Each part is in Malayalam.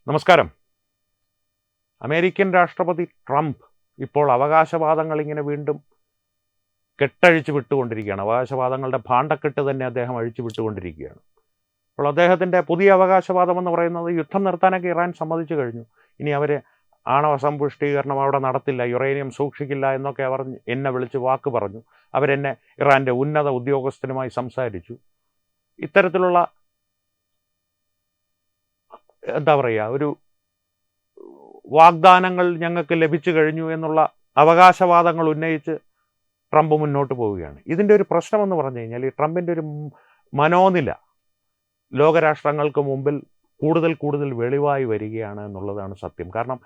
നമസ്കാരം. അമേരിക്കൻ രാഷ്ട്രപതി ട്രംപ് ഇപ്പോൾ അവകാശവാദങ്ങൾ ഇങ്ങനെ വീണ്ടും കെട്ടഴിച്ചു വിട്ടുകൊണ്ടിരിക്കുകയാണ്. അവകാശവാദങ്ങളുടെ ഭാണ്ഡക്കെട്ട് തന്നെ അദ്ദേഹം അഴിച്ചു വിട്ടുകൊണ്ടിരിക്കുകയാണ്. അപ്പോൾ അദ്ദേഹത്തിൻ്റെ പുതിയ അവകാശവാദം എന്ന് പറയുന്നത് യുദ്ധം നിർത്താനൊക്കെ ഇറാൻ സമ്മതിച്ചു കഴിഞ്ഞു. ഇനി അവർ ആണവ സമ്പുഷ്ടീകരണം അവിടെ നടത്തില്ല, യുറേനിയം സൂക്ഷിക്കില്ല എന്നൊക്കെ അവർ എന്നെ വിളിച്ച് വാക്ക് പറഞ്ഞു. അവരെന്നെ ഇറാൻ്റെ ഉന്നത ഉദ്യോഗസ്ഥനുമായി സംസാരിച്ചു. ഇത്തരത്തിലുള്ള എന്താ പറയുക, ഒരു വാഗ്ദാനങ്ങൾ ഞങ്ങൾക്ക് ലഭിച്ചു കഴിഞ്ഞു എന്നുള്ള അവകാശവാദങ്ങൾ ഉന്നയിച്ച് ട്രംപ് മുന്നോട്ട് പോവുകയാണ്. ഇതിൻ്റെ ഒരു പ്രശ്നമെന്ന് പറഞ്ഞു കഴിഞ്ഞാൽ ഈ ട്രംപിൻ്റെ ഒരു മനോനില ലോകരാഷ്ട്രങ്ങൾക്ക് മുമ്പിൽ കൂടുതൽ വെളിവായി വരികയാണ് എന്നുള്ളതാണ് സത്യം. കാരണം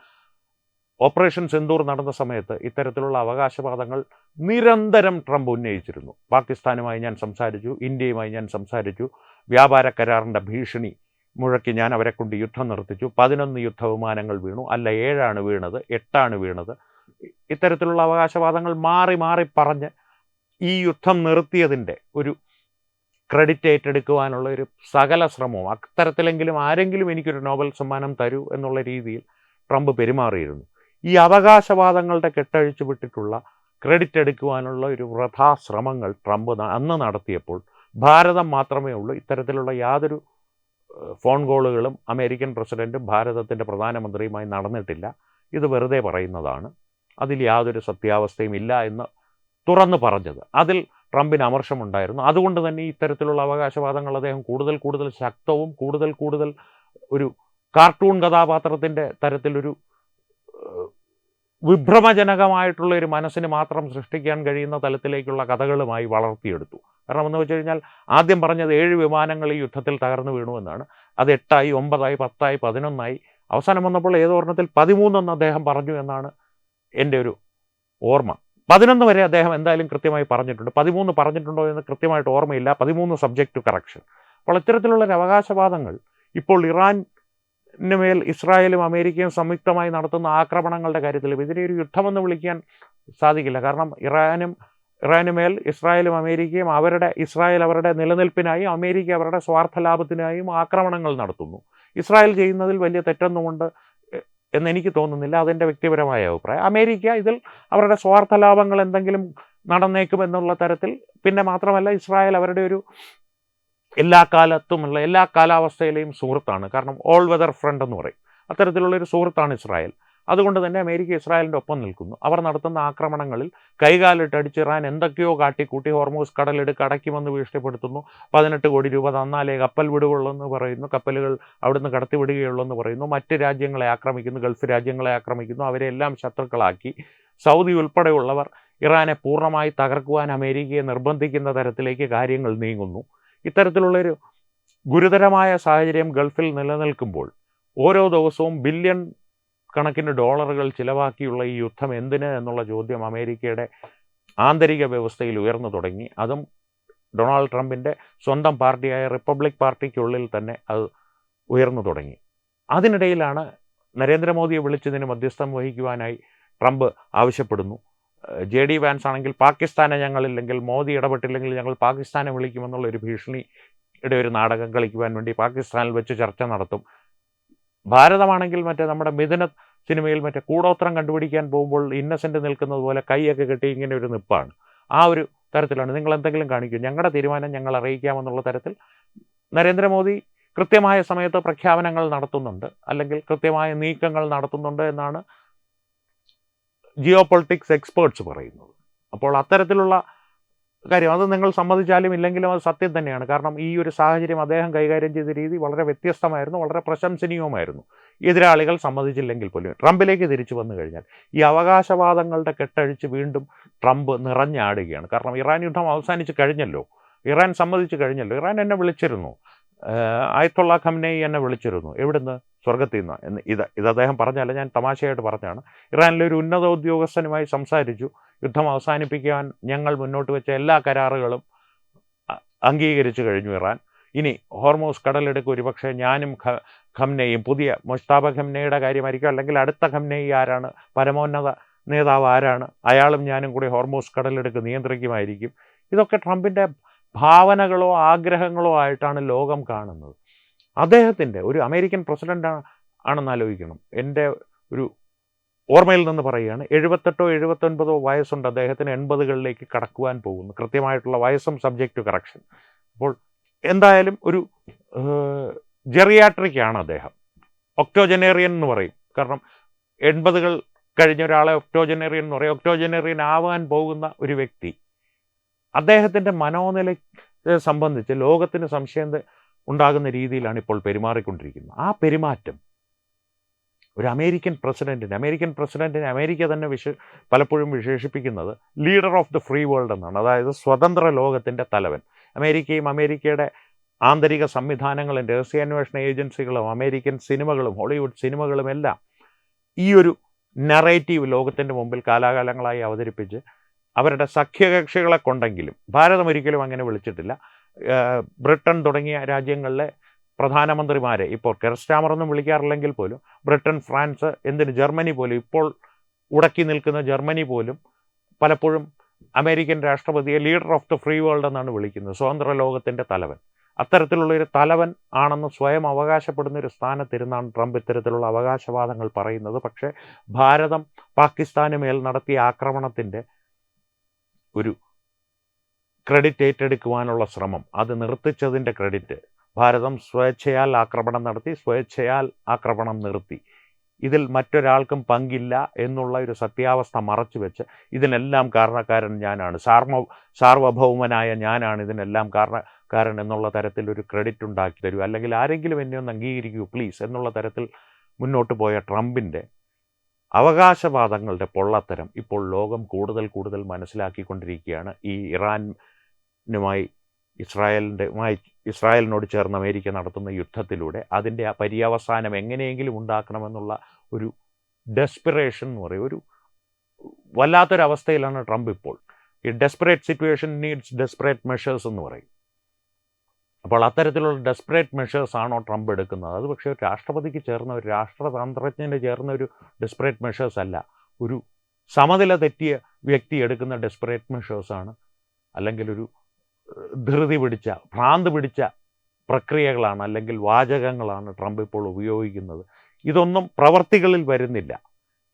ഓപ്പറേഷൻ സിന്ദൂർ നടന്ന സമയത്ത് ഇത്തരത്തിലുള്ള അവകാശവാദങ്ങൾ നിരന്തരം ട്രംപ് ഉന്നയിച്ചിരുന്നു. പാകിസ്ഥാനുമായി ഞാൻ സംസാരിച്ചു, ഇന്ത്യയുമായി ഞാൻ സംസാരിച്ചു, വ്യാപാര കരാറിൻ്റെ ഭീഷണി മുഴക്കി ഞാൻ അവരെ കൊണ്ട് യുദ്ധം നിർത്തിച്ചു, 11 യുദ്ധവിമാനങ്ങൾ വീണു, അല്ല 7 വീണത്, 8 വീണത്. ഇത്തരത്തിലുള്ള അവകാശവാദങ്ങൾ മാറി പറഞ്ഞ് ഈ യുദ്ധം നിർത്തിയതിൻ്റെ ഒരു ക്രെഡിറ്റ് ഏറ്റെടുക്കുവാനുള്ള ഒരു സകല ശ്രമവും, അത്തരത്തിലെങ്കിലും ആരെങ്കിലും എനിക്കൊരു നോബൽ സമ്മാനം തരൂ എന്നുള്ള രീതിയിൽ ട്രംപ് പെരുമാറിയിരുന്നു. ഈ അവകാശവാദങ്ങളുടെ കെട്ടഴിച്ചു വിട്ടിട്ടുള്ള ക്രെഡിറ്റ് എടുക്കുവാനുള്ള ഒരു വൃഥാശ്രമങ്ങൾ ട്രംപ് അന്ന് നടത്തിയപ്പോൾ ഭാരതം മാത്രമേ ഉള്ളൂ. ഇത്തരത്തിലുള്ള യാതൊരു ഫോൺ കോളുകളും അമേരിക്കൻ പ്രസിഡൻറ്റും ഭാരതത്തിൻ്റെ പ്രധാനമന്ത്രിയുമായി നടന്നിട്ടില്ല. ഇത് വെറുതെ പറയുന്നതാണ്, അതിൽ യാതൊരു സത്യാവസ്ഥയും ഇല്ല എന്ന് തുറന്നു പറഞ്ഞത്. അതിൽ ട്രംപിന് അമർഷമുണ്ടായിരുന്നു. അതുകൊണ്ട് തന്നെ ഇത്തരത്തിലുള്ള അവകാശവാദങ്ങൾ അദ്ദേഹം കൂടുതൽ ശക്തവും കൂടുതൽ ഒരു കാർട്ടൂൺ കഥാപാത്രത്തിൻ്റെ തരത്തിലൊരു വിഭ്രമജനകമായിട്ടുള്ള ഒരു മനസ്സിന് മാത്രം സൃഷ്ടിക്കാൻ കഴിയുന്ന തലത്തിലേക്കുള്ള കഥകളുമായി വളർത്തിയെടുത്തു. കാരണം എന്ന് വെച്ച് കഴിഞ്ഞാൽ ആദ്യം പറഞ്ഞത് 7 വിമാനങ്ങൾ ഈ യുദ്ധത്തിൽ തകർന്നു വീണു എന്നാണ്. അത് 8, 9, 10, 11 അവസാനം വന്നപ്പോൾ ഏതോർണത്തിൽ 13 എന്ന് അദ്ദേഹം പറഞ്ഞു എന്നാണ് എൻ്റെ ഒരു ഓർമ്മ. 11 വരെ അദ്ദേഹം എന്തായാലും കൃത്യമായി പറഞ്ഞിട്ടുണ്ട്. 13 പറഞ്ഞിട്ടുണ്ടോ എന്ന് കൃത്യമായിട്ട് ഓർമ്മയില്ല. 13 സബ്ജക്റ്റ് ടു കറക്ഷൻ. അപ്പോൾ ഇത്തരത്തിലുള്ള അവകാശവാദങ്ങൾ ഇപ്പോൾ ഇറാനുമേൽ ഇസ്രായേലും അമേരിക്കയും സംയുക്തമായി നടത്തുന്ന ആക്രമണങ്ങളുടെ കാര്യത്തിലും ഇതിനെ ഒരു യുദ്ധമെന്ന് വിളിക്കാൻ സാധിക്കില്ല. കാരണം ഇറാനുമേൽ ഇസ്രായേലും അമേരിക്കയും ഇസ്രായേൽ അവരുടെ നിലനിൽപ്പിനായും അമേരിക്ക അവരുടെ സ്വാർത്ഥ ലാഭത്തിനായും ആക്രമണങ്ങൾ നടത്തുന്നു. ഇസ്രായേൽ ചെയ്യുന്നതിൽ വലിയ തെറ്റൊന്നുമുണ്ട് എന്നെനിക്ക് തോന്നുന്നില്ല. അതെൻ്റെ വ്യക്തിപരമായ അഭിപ്രായം. അമേരിക്ക ഇതിൽ അവരുടെ സ്വാർത്ഥ ലാഭങ്ങൾ എന്തെങ്കിലും നടന്നേക്കുമെന്നുള്ള തരത്തിൽ, പിന്നെ മാത്രമല്ല ഇസ്രായേൽ അവരുടെ ഒരു എല്ലാ കാലത്തുമുള്ള എല്ലാ കാലാവസ്ഥയിലെയും സുഹൃത്താണ്. കാരണം ഓൾ വെതർ ഫ്രണ്ട് എന്ന് പറയും, അത്തരത്തിലുള്ളൊരു സുഹൃത്താണ് ഇസ്രായേൽ. അതുകൊണ്ട് തന്നെ അമേരിക്ക ഇസ്രായേലിൻ്റെ ഒപ്പം നിൽക്കുന്നു. അവർ നടത്തുന്ന ആക്രമണങ്ങളിൽ കൈകാലിട്ടടിച്ച് ഇറാൻ എന്തൊക്കെയോ കാട്ടിക്കൂട്ടി ഹോർമൂസ് കടലിടുക്ക് അടയ്ക്കുമെന്ന് ഭീഷണിപ്പെടുത്തുന്നു. 18 കോടി രൂപ തന്നാലേ കപ്പൽ വിടുകയുള്ളൂ എന്ന് പറയുന്നു. കപ്പലുകൾ അവിടുന്ന് കടത്തിവിടുകയുള്ളൂ എന്ന് പറയുന്നു. മറ്റ് രാജ്യങ്ങളെ ആക്രമിക്കുന്നു, ഗൾഫ് രാജ്യങ്ങളെ ആക്രമിക്കുന്നു. അവരെല്ലാം ശത്രുക്കളാക്കി. സൗദി ഉൾപ്പെടെയുള്ളവർ ഇറാനെ പൂർണ്ണമായി തകർക്കുവാൻ അമേരിക്കയെ നിർബന്ധിക്കുന്ന തരത്തിലേക്ക് കാര്യങ്ങൾ നീങ്ങുന്നു. ഇത്തരത്തിലുള്ളൊരു ഗുരുതരമായ സാഹചര്യം ഗൾഫിൽ നിലനിൽക്കുമ്പോൾ ഓരോ ദിവസവും ബില്യൺ കണക്കിന് ഡോളറുകൾ ചിലവാക്കിയുള്ള ഈ യുദ്ധം എന്തിന് എന്നുള്ള ചോദ്യം അമേരിക്കയുടെ ആന്തരിക വ്യവസ്ഥയിൽ ഉയർന്നു തുടങ്ങി. അതും ഡൊണാൾഡ് ട്രംപിൻ്റെ സ്വന്തം പാർട്ടിയായ റിപ്പബ്ലിക് പാർട്ടിക്കുള്ളിൽ തന്നെ അത് ഉയർന്നു തുടങ്ങി. അതിനിടയിലാണ് നരേന്ദ്രമോദിയെ വിളിച്ചതിന് മധ്യസ്ഥം വഹിക്കുവാനായി ട്രംപ് ആവശ്യപ്പെടുന്നു. JD വാൻസ് ആണെങ്കിൽ പാകിസ്ഥാനെ ഞങ്ങളില്ലെങ്കിൽ, മോദി ഇടപെട്ടില്ലെങ്കിൽ ഞങ്ങൾ പാകിസ്ഥാനെ വിളിക്കുമെന്നുള്ള ഒരു ഭീഷണിയുടെ ഒരു നാടകം കളിക്കുവാൻ വേണ്ടി പാകിസ്ഥാനിൽ വെച്ച് ചർച്ച നടത്തും. ഭാരതമാണെങ്കിൽ നമ്മുടെ മിഥുന സിനിമയിൽ കൂടോത്രം കണ്ടുപിടിക്കാൻ പോകുമ്പോൾ ഇന്നസെൻ്റ് നിൽക്കുന്നത് പോലെ കൈയൊക്കെ കെട്ടി ഇങ്ങനെ ഒരു നിപ്പാണ്. ആ ഒരു തരത്തിലാണ്, നിങ്ങൾ എന്തെങ്കിലും കാണിക്കും, ഞങ്ങളുടെ തീരുമാനം ഞങ്ങൾ അറിയിക്കാമെന്നുള്ള തരത്തിൽ നരേന്ദ്രമോദി കൃത്യമായ സമയത്ത് പ്രഖ്യാപനങ്ങൾ നടത്തുന്നുണ്ട്, അല്ലെങ്കിൽ കൃത്യമായ നീക്കങ്ങൾ നടത്തുന്നുണ്ട് എന്നാണ് ജിയോ പൊളിറ്റിക്സ് എക്സ്പേർട്സ് പറയുന്നത്. അപ്പോൾ അത്തരത്തിലുള്ള കാര്യം അത് നിങ്ങൾ സമ്മതിച്ചാലും ഇല്ലെങ്കിലും അത് സത്യം തന്നെയാണ്. കാരണം ഈ ഒരു സാഹചര്യം അദ്ദേഹം കൈകാര്യം ചെയ്ത രീതി വളരെ വ്യത്യസ്തമായിരുന്നു, വളരെ പ്രശംസനീയവുമായിരുന്നു. എതിരാളികൾ സമ്മതിച്ചില്ലെങ്കിൽ പോലും. ട്രംപിലേക്ക് തിരിച്ചു വന്നു കഴിഞ്ഞാൽ ഈ അവകാശവാദങ്ങളുടെ കെട്ടഴിച്ച് വീണ്ടും ട്രംപ് നിറഞ്ഞാടുകയാണ്. കാരണം ഇറാൻ യുദ്ധം അവസാനിച്ച് കഴിഞ്ഞല്ലോ, ഇറാൻ സമ്മതിച്ചു കഴിഞ്ഞല്ലോ. ഇറാൻ എന്നെ വിളിച്ചിരുന്നു, ആയത്തുള്ള ഖംനേയി എന്നെ വിളിച്ചിരുന്നു. എവിടുന്ന്? സ്വർഗത്തിൽ നിന്ന്. ഇത് അദ്ദേഹം പറഞ്ഞല്ല, ഞാൻ തമാശയായിട്ട് പറഞ്ഞാണ്. ഇറാനിലെ ഒരു ഉന്നത ഉദ്യോഗസ്ഥനുമായി സംസാരിച്ചു. യുദ്ധം അവസാനിപ്പിക്കാൻ ഞങ്ങൾ മുന്നോട്ട് വെച്ച എല്ലാ കരാറുകളും അംഗീകരിച്ചു കഴിഞ്ഞു ഇറാൻ. ഇനി ഹോർമൂസ് കടലെടുക്ക് ഒരുപക്ഷെ ഞാനും ഖംനേയും, പുതിയ മുസ്താബ ഖംനേയുടെ കാര്യമായിരിക്കും, അല്ലെങ്കിൽ അടുത്ത ഖംനേയി ആരാണ്, പരമോന്നത നേതാവ് ആരാണ്, അയാളും ഞാനും കൂടി ഹോർമൂസ് കടലെടുക്ക് നിയന്ത്രിക്കുമായിരിക്കും. ഇതൊക്കെ ട്രംപിൻ്റെ ഭാവനകളോ ആഗ്രഹങ്ങളോ ആയിട്ടാണ് ലോകം കാണുന്നത്. അദ്ദേഹത്തിൻ്റെ ഒരു അമേരിക്കൻ പ്രസിഡൻ്റ് ആണെന്ന് ആലോചിക്കണം. എൻ്റെ ഒരു ഓർമ്മയിൽ നിന്ന് പറയുകയാണ്, 78 79 വയസ്സുണ്ട് അദ്ദേഹത്തിന്, 80കളിലേക്ക് കടക്കുവാൻ പോകുന്നു. കൃത്യമായിട്ടുള്ള വയസ്സും സബ്ജക്റ്റ് ടു കറക്ഷൻ. അപ്പോൾ എന്തായാലും ഒരു ജെറിയാട്രിക്കാണ് അദ്ദേഹം. ഒക്ടോജനേറിയൻ എന്ന് പറയും. കാരണം 80കൾ കഴിഞ്ഞ ഒരാളെ ഒക്ടോജനേറിയൻ എന്ന് പറയും. ഒക്ടോജനേറിയൻ ആവാൻ പോകുന്ന ഒരു വ്യക്തി, അദ്ദേഹത്തിൻ്റെ മനോനിലയെ സംബന്ധിച്ച് ലോകത്തിന് സംശയം ഉണ്ടാകുന്ന രീതിയിലാണ് ഇപ്പോൾ പെരുമാറിക്കൊണ്ടിരിക്കുന്നത്. ആ പെരുമാറ്റം ഒരു അമേരിക്കൻ പ്രസിഡന്റിനെ അമേരിക്ക തന്നെ പലപ്പോഴും വിശേഷിപ്പിക്കുന്നത് leader of the free world എന്നാണ്. അതായത് സ്വതന്ത്ര ലോകത്തിൻ്റെ തലവൻ. അമേരിക്കയും അമേരിക്കയുടെ ആന്തരിക സംവിധാനങ്ങളും രഹസ്യാന്വേഷണ ഏജൻസികളും അമേരിക്കൻ സിനിമകളും ഹോളിവുഡ് സിനിമകളും എല്ലാം ഈ ഒരു നറേറ്റീവ് ലോകത്തിൻ്റെ മുമ്പിൽ കാലാകാലങ്ങളായി അവതരിപ്പിച്ച് അവരുടെ സഖ്യകക്ഷികളെ കൊണ്ടെങ്കിലും, ഭാരതം ഒരിക്കലും അങ്ങനെ വിളിച്ചിട്ടില്ല, ബ്രിട്ടൻ തുടങ്ങിയ രാജ്യങ്ങളിലെ പ്രധാനമന്ത്രിമാരെ ഇപ്പോൾ കെർസ്റ്റാമറൊന്നും വിളിക്കാറില്ലെങ്കിൽ പോലും ബ്രിട്ടൻ, ഫ്രാൻസ്, ജർമ്മനി പോലും, ഇപ്പോൾ ഉടക്കി നിൽക്കുന്ന ജർമ്മനി പോലും പലപ്പോഴും അമേരിക്കൻ രാഷ്ട്രപതിയെ leader of the free world എന്നാണ് വിളിക്കുന്നത്, സ്വതന്ത്ര ലോകത്തിൻ്റെ തലവൻ. അത്തരത്തിലുള്ളൊരു തലവൻ ആണെന്ന് സ്വയം അവകാശപ്പെടുന്ന ഒരു സ്ഥാനത്തിരുന്നാണ് ട്രംപ് ഇത്തരത്തിലുള്ള അവകാശവാദങ്ങൾ പറയുന്നത്. പക്ഷേ ഭാരതം പാകിസ്ഥാന് മേൽ നടത്തിയ ആക്രമണത്തിൻ്റെ ഒരു ക്രെഡിറ്റ് ഏറ്റെടുക്കുവാനുള്ള ശ്രമം, അത് നിർത്തിച്ചതിൻ്റെ ക്രെഡിറ്റ്, ഭാരതം സ്വേച്ഛയാൽ ആക്രമണം നടത്തി, സ്വേച്ഛയാൽ ആക്രമണം നിർത്തി, ഇതിൽ മറ്റൊരാൾക്കും പങ്കില്ല എന്നുള്ള ഒരു സത്യാവസ്ഥ മറച്ചുവെച്ച് ഇതിനെല്ലാം കാരണക്കാരൻ ഞാനാണ്, സാർവഭൗമനായ ഞാനാണ് ഇതിനെല്ലാം കാരണക്കാരൻ എന്നുള്ള തരത്തിൽ ഒരു ക്രെഡിറ്റ് ഉണ്ടാക്കി തരൂ, അല്ലെങ്കിൽ ആരെങ്കിലും എന്നെ ഒന്ന് അംഗീകരിക്കൂ പ്ലീസ് എന്നുള്ള തരത്തിൽ മുന്നോട്ട് പോയ ട്രംപിൻ്റെ അവകാശവാദങ്ങളുടെ പൊള്ളത്തരം ഇപ്പോൾ ലോകം കൂടുതൽ മനസ്സിലാക്കിക്കൊണ്ടിരിക്കുകയാണ്. ഈ ഇറാനുമായി ഇസ്രായേലിനോട് ചേർന്ന് അമേരിക്ക നടത്തുന്ന യുദ്ധത്തിലൂടെ അതിൻ്റെ ആ പര്യവസാനം എങ്ങനെയെങ്കിലും ഉണ്ടാക്കണമെന്നുള്ള ഒരു ഡെസ്പിറേഷൻ എന്ന് പറയും, ഒരു വല്ലാത്തൊരവസ്ഥയിലാണ് ട്രംപ് ഇപ്പോൾ. ഈ desperate situation needs desperate measures എന്ന് പറയും. അപ്പോൾ അത്തരത്തിലുള്ള ഡെസ്പറേറ്റ് മെഷേഴ്സ് ആണോ ട്രംപ് എടുക്കുന്നത്? അത് പക്ഷേ ഒരു രാഷ്ട്രപതിക്ക് ചേർന്ന, ഒരു രാഷ്ട്രതന്ത്രജ്ഞന് ചേർന്ന ഒരു ഡെസ്പറേറ്റ് മെഷേഴ്സ് അല്ല, ഒരു സമനില തെറ്റിയ വ്യക്തി എടുക്കുന്ന ഡെസ്പറേറ്റ് മെഷേഴ്സാണ്, അല്ലെങ്കിൽ ഒരു ഭ്രാന്ത് പിടിച്ച പ്രക്രിയകളാണ്, അല്ലെങ്കിൽ വാചകങ്ങളാണ് ട്രംപ് ഇപ്പോൾ ഉപയോഗിക്കുന്നത്. ഇതൊന്നും പ്രവർത്തികളിൽ വരുന്നില്ല.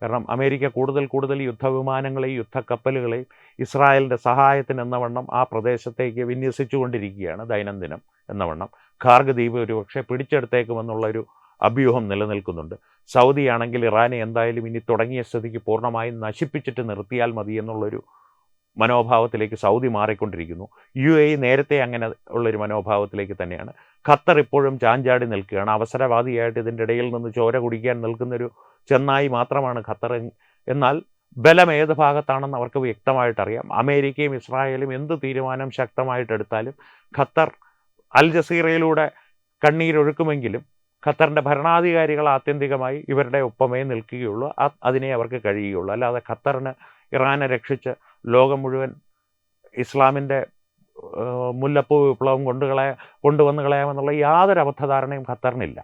കാരണം അമേരിക്ക കൂടുതൽ യുദ്ധവിമാനങ്ങളെയും യുദ്ധക്കപ്പലുകളെയും ഇസ്രായേലിൻ്റെ സഹായത്തിന് എന്നവണ്ണം ആ പ്രദേശത്തേക്ക് വിന്യസിച്ചുകൊണ്ടിരിക്കുകയാണ് ദൈനംദിനം എന്നവണ്ണം. ഖാർഗ് ദ്വീപ് ഒരുപക്ഷെ പിടിച്ചെടുത്തേക്കുമെന്നുള്ളൊരു അഭ്യൂഹം നിലനിൽക്കുന്നുണ്ട്. സൗദി ആണെങ്കിൽ ഇറാനെ എന്തായാലും ഇനി തുടങ്ങിയ സ്ഥിതിക്ക് പൂർണ്ണമായും നശിപ്പിച്ചിട്ട് നിർത്തിയാൽ മതി എന്നുള്ളൊരു മനോഭാവത്തിലേക്ക് സൗദി മാറിക്കൊണ്ടിരിക്കുന്നു. UAE നേരത്തെ അങ്ങനെ ഉള്ളൊരു മനോഭാവത്തിലേക്ക് തന്നെയാണ്. ഖത്തർ ഇപ്പോഴും ചാഞ്ചാടി നിൽക്കുകയാണ്. അവസരവാദിയായിട്ട് ഇതിൻ്റെ ഇടയിൽ നിന്ന് ചോര കുടിക്കാൻ നിൽക്കുന്നൊരു ചെന്നായി മാത്രമാണ് ഖത്തർ. എന്നാൽ ബലം ഏത് ഭാഗത്താണെന്ന് അവർക്ക് വ്യക്തമായിട്ടറിയാം. അമേരിക്കയും ഇസ്രായേലും എന്ത് തീരുമാനം ശക്തമായിട്ടെടുത്താലും ഖത്തർ അൽ ജസീറയിലൂടെ കണ്ണീരൊഴുക്കുമെങ്കിലും ഖത്തറിൻ്റെ ഭരണാധികാരികൾ ആത്യന്തികമായി ഇവരുടെ ഒപ്പമേ നിൽക്കുകയുള്ളൂ, അതിനെ അവർക്ക് കഴിയുകയുള്ളൂ. അല്ലാതെ ഖത്തറിന് ഇറാനെ രക്ഷിച്ച് ലോകം മുഴുവൻ ഇസ്ലാമിൻ്റെ മുല്ലപ്പൂ വിപ്ലവം കൊണ്ടുവന്ന് കളയാമെന്നുള്ള യാതൊരു അബദ്ധധാരണയും ഖത്തറിനില്ല.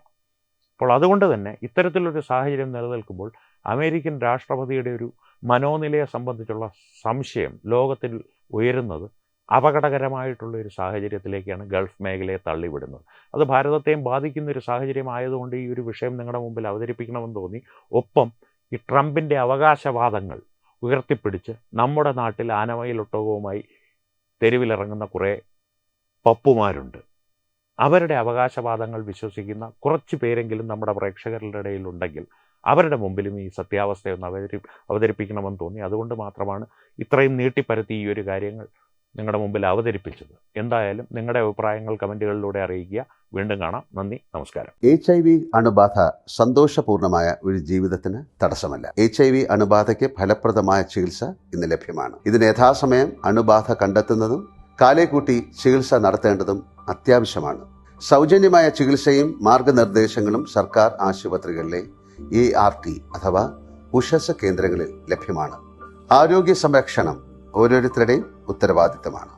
അപ്പോൾ അതുകൊണ്ട് തന്നെ ഇത്തരത്തിലൊരു സാഹചര്യം നിലനിൽക്കുമ്പോൾ അമേരിക്കൻ രാഷ്ട്രപതിയുടെ ഒരു മനോനിലയെ സംബന്ധിച്ചുള്ള സംശയം ലോകത്തിൽ ഉയരുന്നത് അപകടകരമായിട്ടുള്ള ഒരു സാഹചര്യത്തിലേക്കാണ് ഗൾഫ് മേഖലയെ തള്ളിവിടുന്നത്. അത് ഭാരതത്തെയും ബാധിക്കുന്ന ഒരു സാഹചര്യമായതുകൊണ്ട് ഈ ഒരു വിഷയം നിങ്ങളുടെ മുമ്പിൽ അവതരിപ്പിക്കണമെന്ന് തോന്നി. ഒപ്പം ഈ ട്രംപിൻ്റെ അവകാശവാദങ്ങൾ ഉയർത്തിപ്പിടിച്ച് നമ്മുടെ നാട്ടിൽ ആനമയിലൊട്ടകവുമായി തെരുവിലിറങ്ങുന്ന കുറേ പപ്പുമാരുണ്ട്. അവരുടെ അവകാശവാദങ്ങൾ വിശ്വസിക്കുന്ന കുറച്ച് പേരെങ്കിലും നമ്മുടെ പ്രേക്ഷകരുടെ ഇടയിലുണ്ടെങ്കിൽ അവരുടെ മുമ്പിലും ഈ സത്യാവസ്ഥയൊന്ന് അവതരിപ്പിക്കണമെന്ന് തോന്നി. അതുകൊണ്ട് മാത്രമാണ് ഇത്രയും നീട്ടിപ്പരത്തി ഈ ഒരു കാര്യങ്ങൾ നിങ്ങളുടെ മുമ്പിൽ അവതരിപ്പിച്ചത്. എന്തായാലും നിങ്ങളുടെ അഭിപ്രായങ്ങൾ കമൻറ്റുകളിലൂടെ അറിയിക്കുക. വീണ്ടും കാണാം. നന്ദി, നമസ്കാരം. HIV അണുബാധ സന്തോഷപൂർണമായ ഒരു ജീവിതത്തിന് തടസ്സമല്ല. HIV അണുബാധയ്ക്ക് ഫലപ്രദമായ ചികിത്സ ഇന്ന് ലഭ്യമാണ്. ഇതിന് യഥാസമയം അണുബാധ കണ്ടെത്തുന്നതും കാലേക്കൂട്ടി ചികിത്സ നടത്തേണ്ടതും അത്യാവശ്യമാണ്. സൗജന്യമായ ചികിത്സയും മാർഗനിർദ്ദേശങ്ങളും സർക്കാർ ആശുപത്രികളിലെ ART അഥവാ ഉഷസ് കേന്ദ്രങ്ങളിൽ ലഭ്യമാണ്. ആരോഗ്യ സംരക്ഷണം ഓരോരുത്തരുടെയും ഉത്തരവാദിത്തമാണ്.